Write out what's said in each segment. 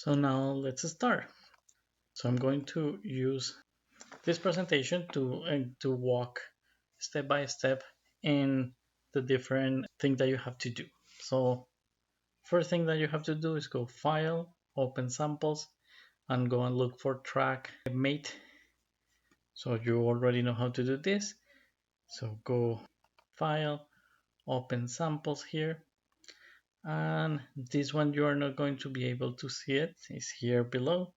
So now let's start. So I'm going to use this presentation to walk step by step in the different things that you have to do. So first thing that you have to do is go File, Open Samples, and go and look for Track Mate. So you already know how to do this. So go File, Open Samples here. And this one you are not going to be able to see it. It's here below.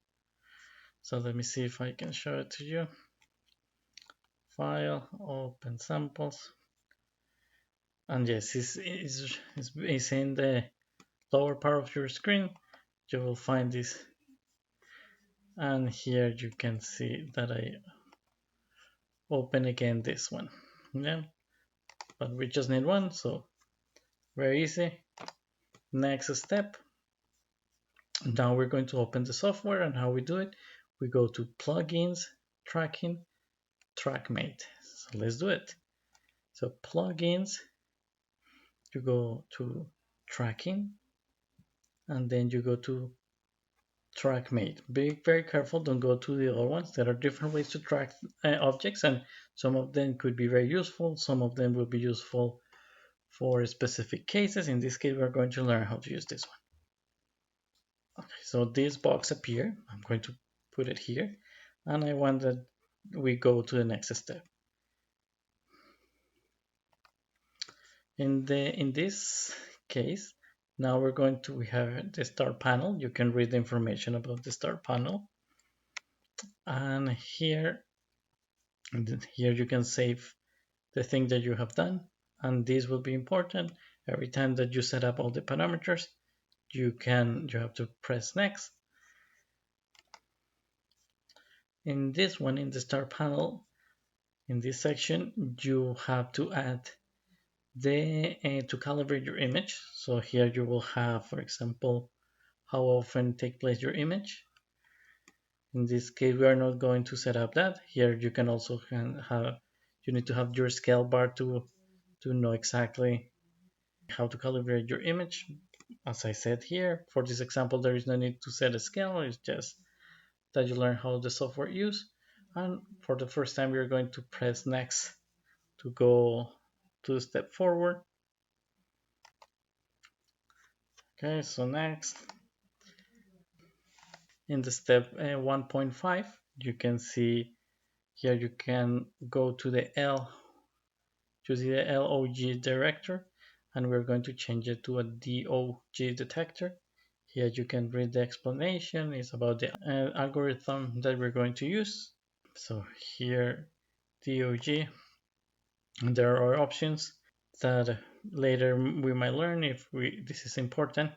So let me see if I can show it to you. File, Open Samples. And yes, it's in the lower part of your screen. You will find this. And here you can see that I open again this one. Yeah, but we just need one, so very easy. Next step. Now we're going to open the software, and how we do it, we go to Plugins, Tracking, TrackMate. So let's do it. So Plugins, you go to Tracking, and then you go to TrackMate. Be very careful, don't go to the other ones. There are different ways to track objects, and some of them could be very useful. Some of them will be useful for specific cases. In this case, we're going to learn how to use this one. Okay, so this box appear. I'm going to put it here, and I want that we go to the next step. In this case, now we have the start panel. You can read the information about the start panel, and here you can save the thing that you have done, and this will be important. Every time that you set up all the parameters, you have to press next. In this one, in the start panel, in this section, you have to add to calibrate your image. So here you will have, for example, how often take place your image. In this case, we are not going to set up that. Here you can also you need to have your scale bar to know exactly how to calibrate your image. As I said here, for this example, there is no need to set a scale. It's just that you learn how the software use. And for the first time, we're going to press next to go to step forward. Okay, so next. In the step 1.5, you can see here you can go to the LOG director, and we're going to change it to a DOG detector. Here you can read the explanation. It's about the algorithm that we're going to use. So here, DOG, and there are options that later we might learn if this is important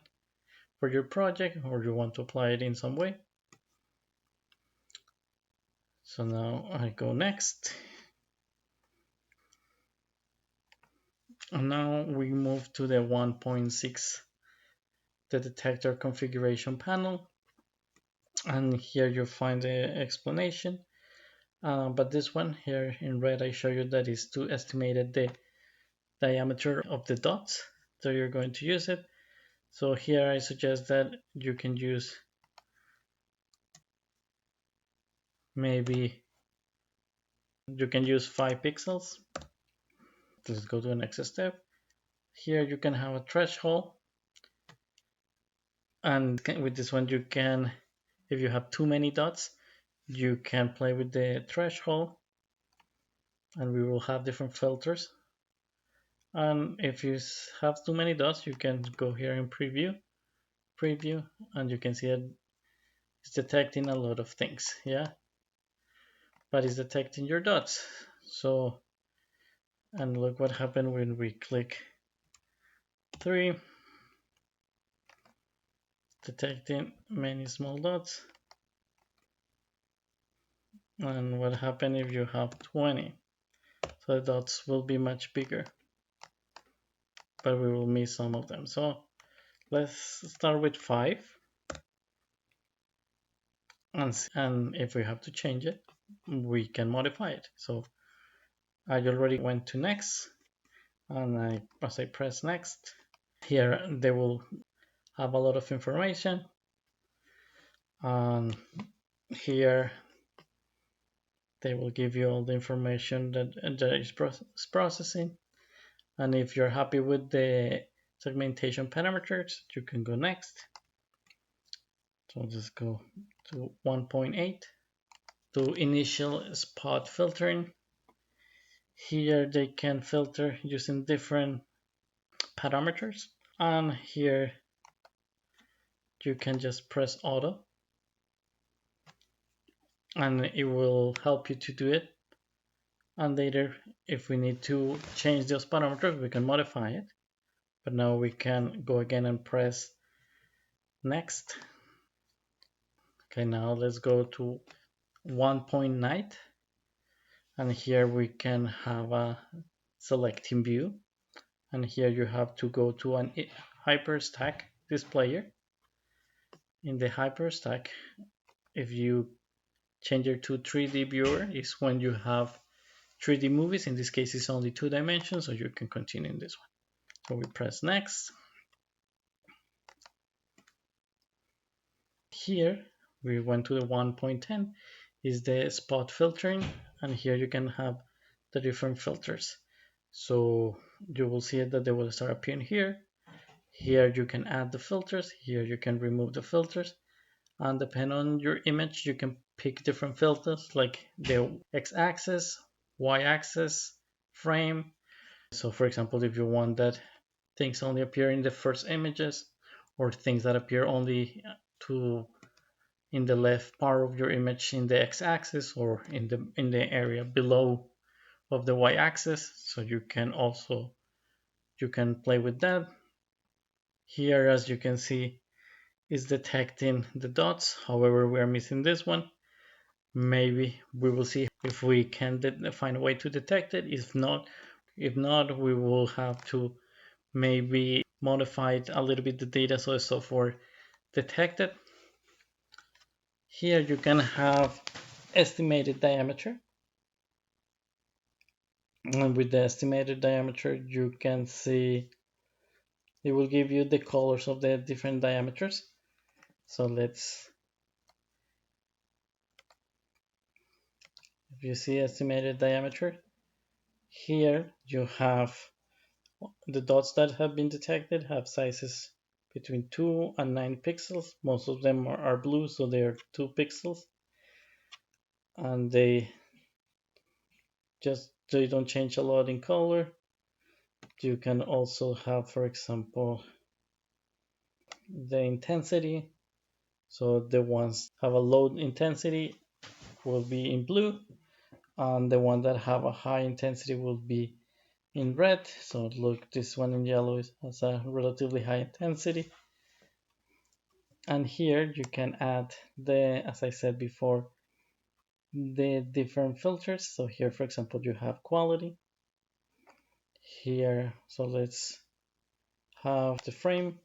for your project or you want to apply it in some way. So now I go next. And now we move to the 1.6, the detector configuration panel. And here you find the explanation. But this one here in red, I show you that is to estimate the diameter of the dots that you're going to use it. So here I suggest that you can use maybe you can use 5 pixels. Let's go to the next step. Here you can have a threshold, and with this one you can, if you have too many dots, you can play with the threshold, and we will have different filters. And if you have too many dots, you can go here in preview, and you can see that it's detecting a lot of things, yeah, but it's detecting your dots. So, and look what happened when we click 3, detecting many small dots. And what happened if you have 20? So the dots will be much bigger, but we will miss some of them. So let's start with 5. And if we have to change it, we can modify it. So I already went to next, and as I press next, here they will have a lot of information. And here they will give you all the information that is processing. And if you're happy with the segmentation parameters, you can go next. So I'll just go to 1.8. To initial spot filtering, here they can filter using different parameters. And here you can just press auto and it will help you to do it. And later, if we need to change those parameters, we can modify it. But now we can go again and press next. Okay, now let's go to 1.9, and here we can have a selecting view, and here you have to go to an hyperstack displayer. In the hyperstack, if you change it to 3D viewer, is when you have 3D movies. In this case, it's only 2 dimensions, so you can continue in this one. So we press next. Here we went to the 1.10 is the spot filtering, and here you can have the different filters. So you will see that they will start appearing here. Here you can add the filters, here you can remove the filters, and depending on your image you can pick different filters like the x-axis, y-axis, frame. So for example, if you want that things only appear in the first images, or things that appear only to in the left part of your image in the x-axis, or in the area below of the y-axis, so you can play with that. Here, as you can see, is detecting the dots. However, we are missing this one. Maybe we will see if we can find a way to detect it. If not, we will have to maybe modify a little bit the data so it's so for detected. Here you can have estimated diameter, and with the estimated diameter you can see it will give you the colors of the different diameters. So let's, if you see estimated diameter, here you have the dots that have been detected have sizes between 2 and 9 pixels. Most of them are blue, so they are 2 pixels, and they don't change a lot in color. You can also have, for example, the intensity. So the ones have a low intensity will be in blue, and the one that have a high intensity will be in red. So look, this one in yellow has a relatively high intensity. And here you can add as I said before, the different filters. So here, for example, you have quality here. So let's have the frame.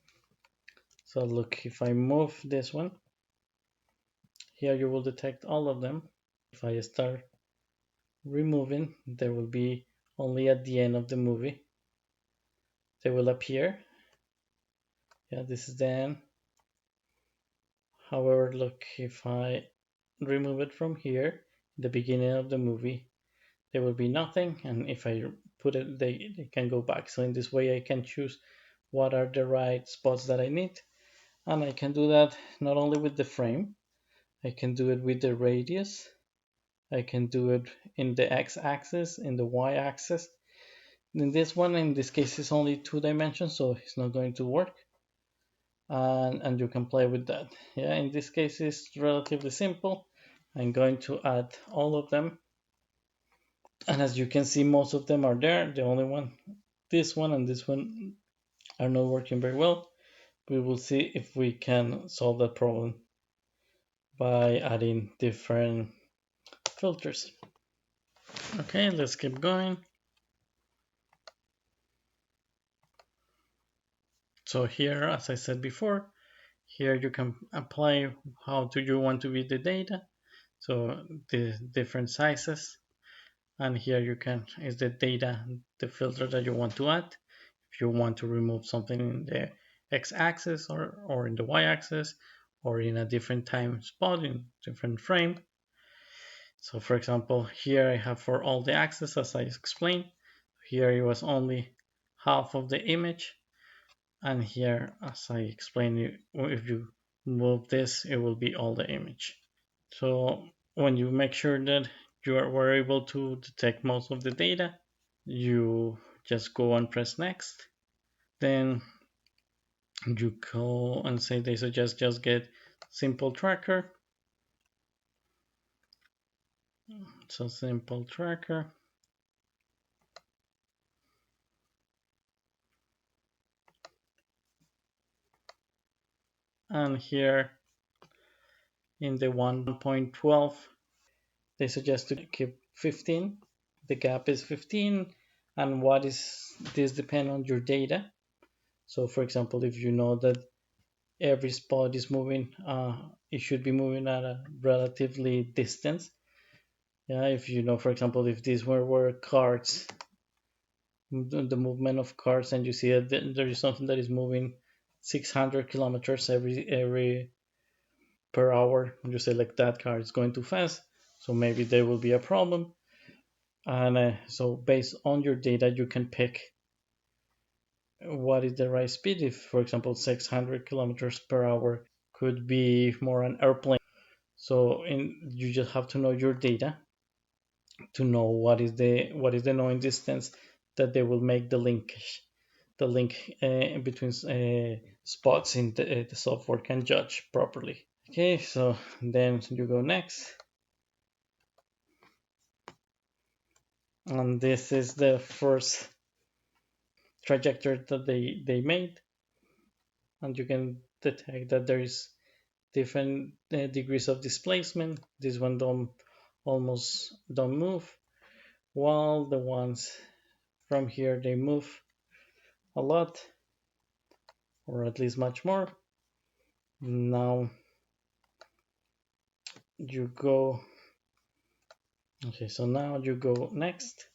So look, if I move this one, here you will detect all of them. If I start removing, there will be only at the end of the movie they will appear. Yeah, this is the end. However, look, if I remove it from here, the beginning of the movie, there will be nothing, and if I put it, they can go back. So in this way I can choose what are the right spots that I need, and I can do that not only with the frame, I can do it with the radius, I can do it in the x-axis, in the y-axis. In this one, in this case, it's only 2 dimensions, so it's not going to work, and you can play with that. Yeah, in this case it's relatively simple. I'm going to add all of them, and as you can see, most of them are there. The only one, this one and this one, are not working very well. We will see if we can solve that problem by adding different filters. Okay, let's keep going. So here, as I said before, here you can apply how do you want to view the data, so the different sizes, and here you can is the data, the filter that you want to add. If you want to remove something in the x-axis or in the y-axis, or in a different time spot in different frame. So for example, here I have for all the axes as I explained. Here it was only half of the image, and here as I explained, if you move this it will be all the image. So when you make sure that were able to detect most of the data, you just go and press next. Then you go and say they suggest just get simple tracker. So simple tracker. And here in the 1.12, they suggest to keep 15. The gap is 15. And what is this depend on your data? So for example, if you know that every spot is moving, it should be moving at a relatively distance. Yeah, if you know, for example, if these were cards, the movement of cars, and you see that there is something that is moving 600 kilometers every per hour, and you say like that car is going too fast, so maybe there will be a problem. And so based on your data you can pick what is the right speed. If for example 600 kilometers per hour could be more an airplane, so you just have to know your data to know what is the knowing distance that they will make the link between spots in the software can judge properly. Okay, so then you go next, and this is the first trajectory that they made, and you can detect that there is different degrees of displacement. This one almost don't move, while the ones from here they move a lot, or at least much more. Now you go, okay, so now you go next,